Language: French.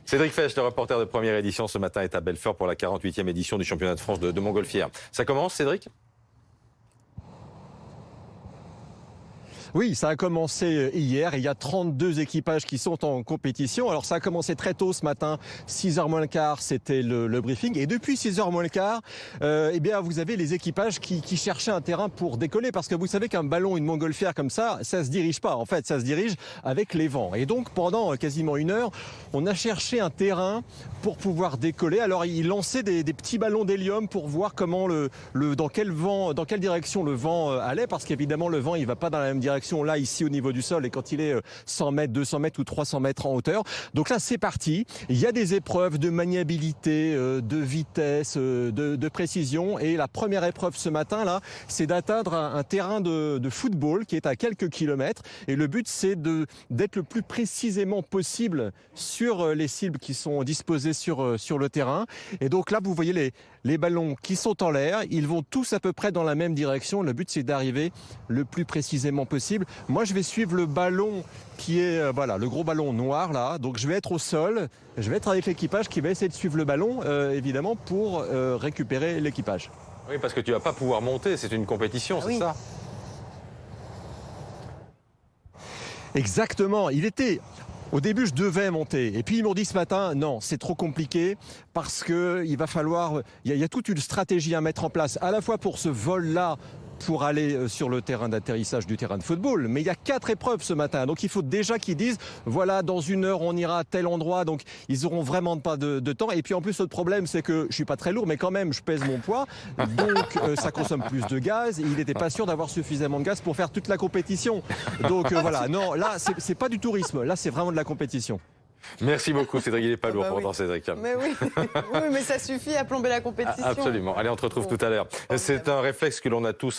Cédric Fesch, le reporter de première édition, ce matin est à Belfort pour la 48e édition du championnat de France de montgolfière. Ça commence, Cédric? Oui, ça a commencé hier. Il y a 32 équipages qui sont en compétition. Alors ça a commencé très tôt ce matin, 6h moins le quart, c'était le briefing. Et depuis 6h moins le quart, eh bien, vous avez les équipages qui cherchaient un terrain pour décoller. Parce que vous savez qu'un ballon, une montgolfière comme ça se dirige pas. En fait, ça se dirige avec les vents. Et donc pendant quasiment une heure, on a cherché un terrain pour pouvoir décoller. Alors ils lançaient des petits ballons d'hélium pour voir comment dans quelle direction le vent allait. Parce qu'évidemment, le vent, il va pas dans la même direction là, ici, au niveau du sol, et quand il est 100 mètres, 200 mètres ou 300 mètres en hauteur. Donc là, c'est parti. Il y a des épreuves de maniabilité, de vitesse, de précision. Et la première épreuve ce matin, là, c'est d'atteindre un terrain de football qui est à quelques kilomètres. Et le but, c'est d'être le plus précisément possible sur les cibles qui sont disposées sur le terrain. Et donc là, vous voyez les ballons qui sont en l'air. Ils vont tous à peu près dans la même direction. Le but, c'est d'arriver le plus précisément possible. Moi, je vais suivre le ballon qui est, voilà, le gros ballon noir là. Donc, je vais être au sol. Je vais être avec l'équipage qui va essayer de suivre le ballon, évidemment, pour récupérer l'équipage. Oui, parce que tu vas pas pouvoir monter, c'est une compétition, c'est ça? Exactement. Au début, je devais monter. Et puis, ils m'ont dit ce matin, non, c'est trop compliqué parce qu'il va falloir... Il y a toute une stratégie à mettre en place, à la fois pour ce vol-là, pour aller sur le terrain d'atterrissage du terrain de football. Mais il y a 4 épreuves ce matin. Donc, il faut déjà qu'ils disent, voilà, dans une heure, on ira à tel endroit. Donc, ils auront vraiment pas de temps. Et puis, en plus, l'autre problème, c'est que je suis pas très lourd, mais quand même, je pèse mon poids. Donc, ça consomme plus de gaz. Et il n'était pas sûr d'avoir suffisamment de gaz pour faire toute la compétition. Donc, voilà. Non, là, c'est pas du tourisme. Là, c'est vraiment de la compétition. Merci beaucoup, Cédric. Il n'est pas lourd pourtant, Cédric. Mais oui. Oui, mais ça suffit à plomber la compétition. Absolument. Allez, on te retrouve tout à l'heure. C'est un réflexe que l'on a tous.